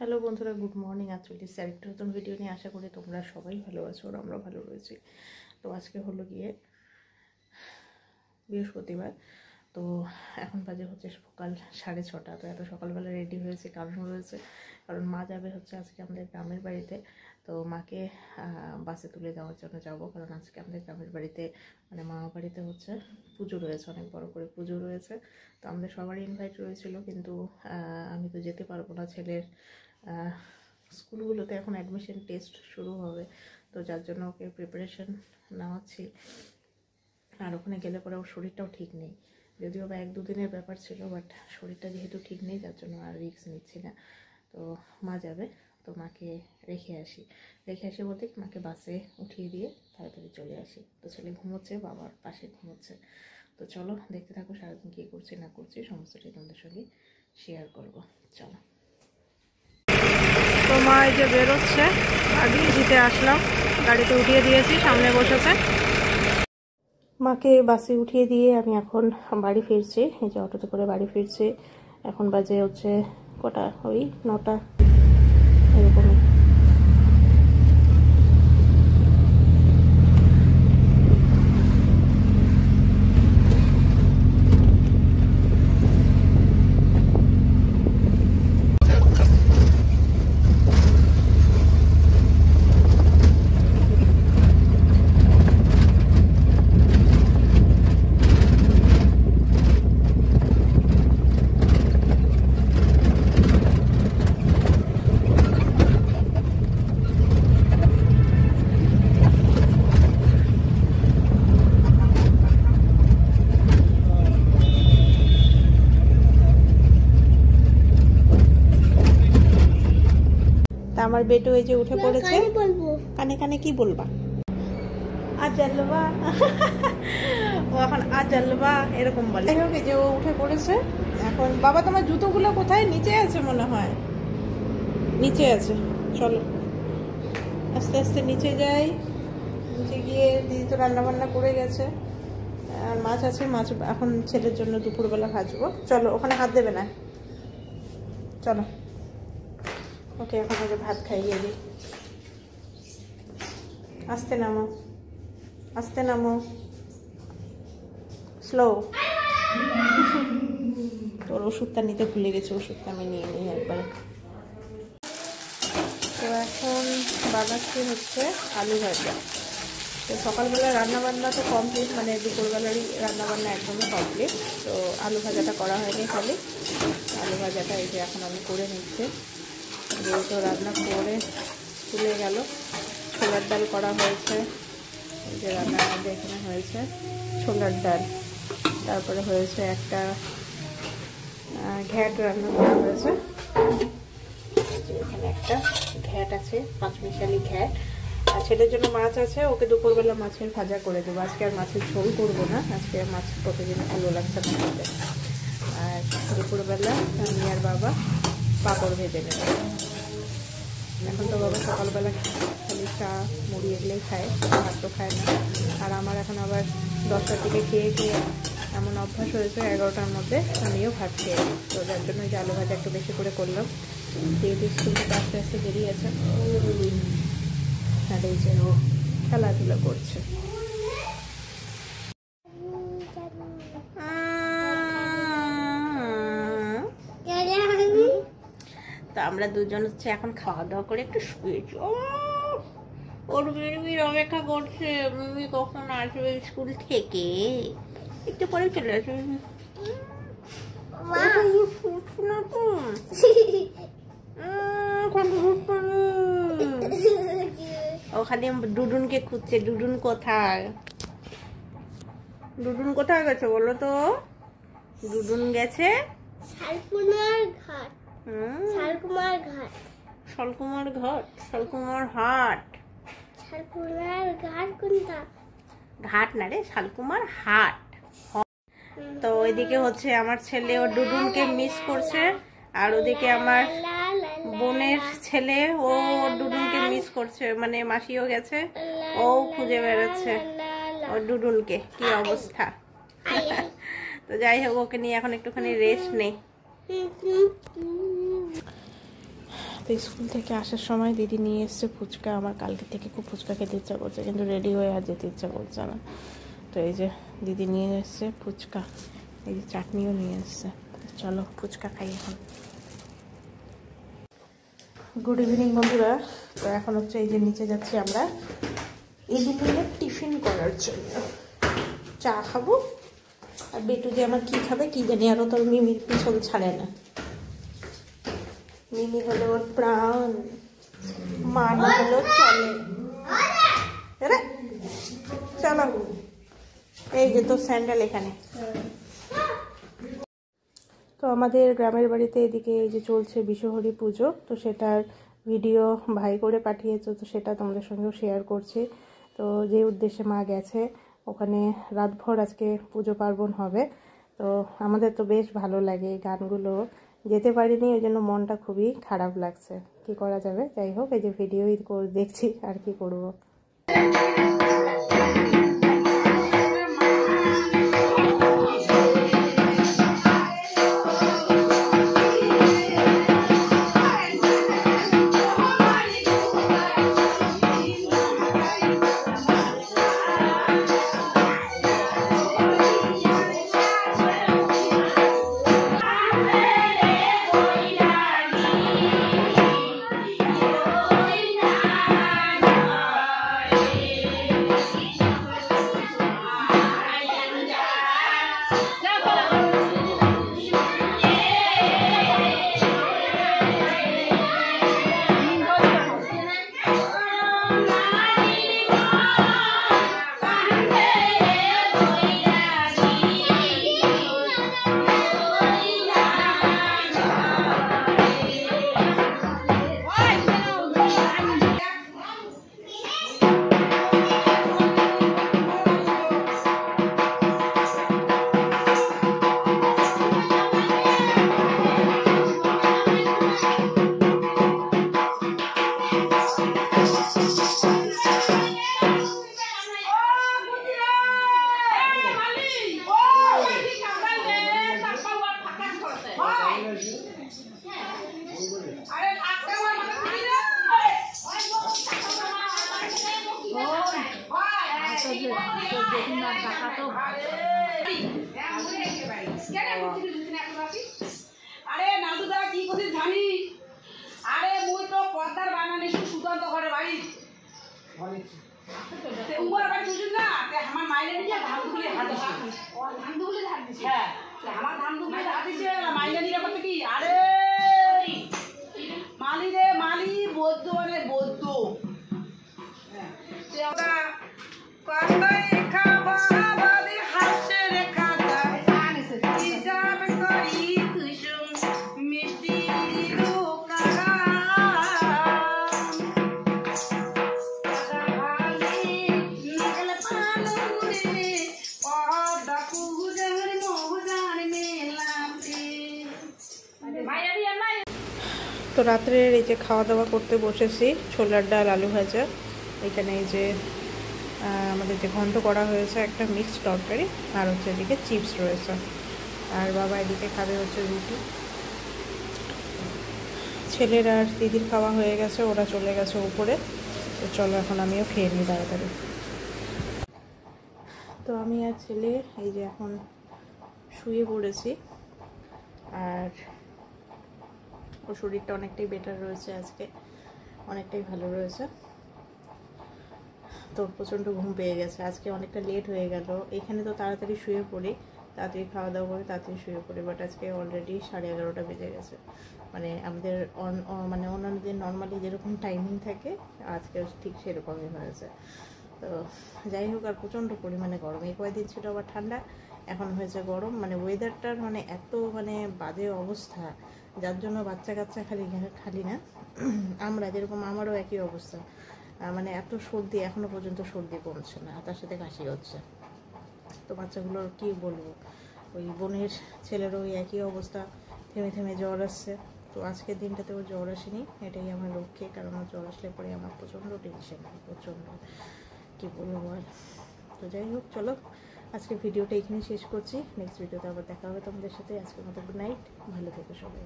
Hello বন্ধুরা, good morning. আজ চলে এসেছি আরেকটা নতুন ভিডিও নিয়ে। আশা করি তোমরা সবাই ভালো আছো আর আমরা ভালো রয়েছি। তো আজকে হলো গিয়ে বৃহস্পতিবার। তো এখন বাজে হচ্ছে সকাল 6:30। তো এত সকালবেলা রেডি হয়েছে কারণ মা যাবে হচ্ছে আজকে আমাদের গ্রামের বাড়িতে। তো মাকে বাসে তুলে দেওয়ার জন্য যাব, কারণ আজকে আমাদের গ্রামের বাড়িতে মানে মামা বাড়িতে হচ্ছে পুজো রয়েছে, অনেক বড় করে পুজো রয়েছে। তো আমাদের সবারই ইনভাইট রয়েছিল, কিন্তু আমি তো যেতে পারবো না। ছেলের স্কুলগুলোতে এখন অ্যাডমিশন টেস্ট শুরু হবে, তো যার জন্য ওকে প্রিপারেশন নেওয়াচ্ছি। আর ওখানে গেলে পরে ওর শরীরটাও ঠিক নেই, যদিও বা 1-2 দিনের ব্যাপার ছিল, বাট শরীরটা যেহেতু ঠিক নেই যার জন্য আর রিস্ক নিচ্ছি না। তো মা যাবে, তো মাকে রেখে আসি বলতে মাকে বাসে উঠিয়ে দিয়ে তাড়াতাড়ি চলে আসি। তো ছেলে ঘুমোচ্ছে, বাবার পাশে ঘুমোচ্ছে। তো চলো দেখতে থাকো সারাদিন কী করছি না করছি, সমস্তটাই তোমাদের সঙ্গে শেয়ার করবো। চলো। তো মা এই যে বেরোচ্ছে, গাড়ি দিতে আসলাম, গাড়িতে উঠিয়ে দিয়েছি, সামনে বসেছে। মাকে বাসে উঠিয়ে দিয়ে আমি এখন বাড়ি ফিরছি, এই যে অটোতে করে বাড়ি ফিরছি। এখন বাজে হচ্ছে কটা, ওই 9টা এরকমই। আমার বেটু এই যে উঠে পড়েছে। কানে কানে কি বলবা? আজালবা। ও এখন আজালবা এরকম বলে। এই যে ও উঠে পড়েছে এখন। বাবা তোমার জুতোগুলো কোথায়? নিচে আছে মনে হয়, নিচে আছে। চলো আস্তে আস্তে নিচে যাই। নিচে গিয়ে দিদি তো রান্না বান্না করে গেছে, আর মাছ আছে, মাছ এখন ছেলের জন্য দুপুরবেলা ভাজবো। চলো, ওখানে হাত দেবে না, চলো। ওকে এখন আগে ভাত খাইয়ে দিই। আস্তে নামো, আস্তে নামো, স্লো। তোর ওষুধটা নিতে ভুলে গেছে, ওষুধটা আমি নিয়ে নিই একবার। তো এখন বানাচ্ছি হচ্ছে আলু ভাজা। তো সকালবেলা রান্নাবান্না তো কমপ্লিট, মানে দুপুরবেলারই রান্নাবান্না একদমই কমপ্লিট। তো আলু ভাজাটা করা হয়নি, খালি আলু ভাজাটা এই যে এখন আমি করে নিচ্ছি। যেহেতু রান্না করে তুলে গেল। ছোলার ডাল করা হয়েছে, এই যে রান্নার মধ্যে এখানে হয়েছে ছোলার ডাল। তারপরে হয়েছে একটা ঘ্যাট রান্না করা হয়েছে, এখানে একটা ঘ্যাট আছে, 5 মিশালি ঘ্যাট। আর ছেলের জন্য মাছ আছে, ওকে দুপুরবেলা মাছের ভাজা করে দেবো। আজকে আর মাছের ঝোল করবো না, আজকে মাছ প্রতিদিন ভালো লাগছে না খেতে। আর দুপুরবেলা আমি আর বাবা পাঁপড় ভেজে নেব। এখন তো বাবা সকালবেলা খালি চা মুড়ি এগুলোই খায়, ভাত তো খায় না। আর আমার এখন আবার 10টার দিকে খেয়ে এমন অভ্যাস হয়েছে 11টার মধ্যে আমিও ভাত খেয়ে। তো যার জন্য যে আলু ভাজা একটু বেশি করে করলাম। যেহেতু স্কুল থেকে আস্তে আস্তে বেরিয়ে আছে, আর এই যে ও খেলাধুলা করছে। তো আমরা দুজন হচ্ছে এখন খাওয়া দাওয়া করে একটু শুয়েছি। ওর মিমির অপেক্ষা করছে, মিমি কখন আসবে স্কুল থেকে। একটু পরে চলে আসবে। ওখানে ডুডুনকে খুঁজছে। ডুডুন কোথায়? ডুডুন কোথায় গেছে বলো তো? ডুডুন গেছে শালকুমার ঘাট। শালকুমার ঘাট, শালকুমার ঘাট, শালকুমার হাট। শালকুমার ঘাট কোনটা? ঘাট না রে, শালকুমার হাট। তো ওইদিকে হচ্ছে আমার ছেলে ও ডুডুনকে মিস করছে, আর ওদিকে আমার বোনের ছেলে ও ডুডুনকে মিস করছে, মানে মাসিও গেছে, ও খুঁজে বেড়াচ্ছে ও ডুডুনকে। কি অবস্থা! তো যাই হোক, ওকে নিয়ে এখন একটুখানি রেস্ট নেই। তো স্কুল থেকে আসার সময় দিদি নিয়ে এসছে ফুচকা। আমার কালকে থেকে খুব ফুচকা খেতে ইচ্ছা করছে, কিন্তু রেডি হয়ে আর যেতে ইচ্ছা করছে না। তো এই যে দিদি নিয়ে এসছে ফুচকা, এই যে চাটনিও নিয়ে এসছে। চলো ফুচকা খাই এখন। গুড ইভিনিং বন্ধুরা। তো এখন হচ্ছে এই যে নিচে যাচ্ছি আমরা ইভিনিংয়ে টিফিন করার জন্য। চা খাবো, আর বেটু যে আমার কী খাবে কি জানি, আরও তোর মিমির পিছন ছাড়ে না। মিমি হলো ওর প্রাণ, মা না হলো চলে। চলো, এই যে তোর স্যান্ডেল এখানে। তো আমাদের গ্রামের বাড়িতে এদিকে এই যে চলছে বিশ্বহরি পুজো, তো সেটার ভিডিও ভাই করে পাঠিয়েছে, তো সেটা তোমাদের সঙ্গেও শেয়ার করছি। তো যে উদ্দেশ্যে মা গেছে ওখানে রাতভর আজকে পুজো পার্বণ হবে। তো আমাদের তো বেশ ভালো লাগে এই গানগুলো, যেতে পারিনি ওই জন্য মনটা খুবই খারাপ লাগছে। কি করা যাবে, যাই হোক এই যে ভিডিওই দেখছি, আর কি করব। আরে নাদুদা কি করছিস জানি? আরে মুই তো পর্দার বানানি সুতন্ত ঘরে বাড়ি উমর বাড়ি বুঝুন না, আমার মাইনে নিয়ে ধান দুগুলি হাত দিছে। ধান দুগুলি হাত দিছে, হ্যাঁ আমার ধান দুগুলি হাত দিছে। মাইনে নিয়ে করতে কি? আরে মালি রে মালি, বৌদ্ধ মানে বৌদ্ধ। তো রাত্রের এই যে খাওয়া দাওয়া করতে বসেছি, ছোলার ডাল আলু ভাজা, এখানে এই যে আমাদের যে ঘন্ট করা হয়েছে একটা মিক্সড তরকারি, আর হচ্ছে এদিকে চিপস রয়েছে, আর বাবা এদিকে খাবে হচ্ছে রুটি। ছেলের আর দিদির খাওয়া হয়ে গেছে, ওরা চলে গেছে উপরে। তো চলো এখন আমিও খেয়ে নিই তাড়াতাড়ি। তো আমি আর ছেলে এই যে এখন শুয়ে পড়েছি, আর ওর শরীরটা অনেকটাই বেটার রয়েছে, আজকে অনেকটাই ভালো রয়েছে। তো প্রচণ্ড ঘুম পেয়ে গেছে, আজকে অনেকটা লেট হয়ে গেল। এখানে তো তাড়াতাড়ি শুয়ে পড়ি, তাড়াতাড়ি খাওয়া দাওয়া করে তাড়াতাড়ি শুয়ে পড়ি, বাট আজকে অলরেডি 11:30 বেজে গেছে। মানে আমাদের মানে অন্যান্য দিন নর্মালি যেরকম টাইমিং থাকে আজকে ঠিক সেরকমই হয়েছে। তো যাই হোক, আর প্রচণ্ড পরিমাণে গরম। এই কয়েকদিন ছিল আবার ঠান্ডা, এখন হয়েছে গরম। মানে ওয়েদারটার মানে এত মানে বাজে অবস্থা, যার জন্য বাচ্চা কাচ্চা খালি না, আমরা যেরকম, আমারও একই অবস্থা। মানে এত সর্দি, এখনও পর্যন্ত সর্দি কমছে না, তার সাথে কাশি হচ্ছে। তো বাচ্চাগুলোর কি বলবো, ওই বোনের ছেলেরও ওই একই অবস্থা, থেমে থেমে জ্বর আসছে। তো আজকের দিনটাতে ওর জ্বর আসেনি, এটাই আমার লক্ষ্যে, কারণ ওর জ্বর আসলে পরে আমার প্রচণ্ড টেনশন হয়, প্রচণ্ড কী বলবো আর। তো যাই হোক, চলো আজকে ভিডিওটা এখানে শেষ করছি, নেক্সট ভিডিওতে আবার দেখা হবে তোমাদের সাথে। আজকের মতো গুড নাইট, ভালো থেকো সবাই।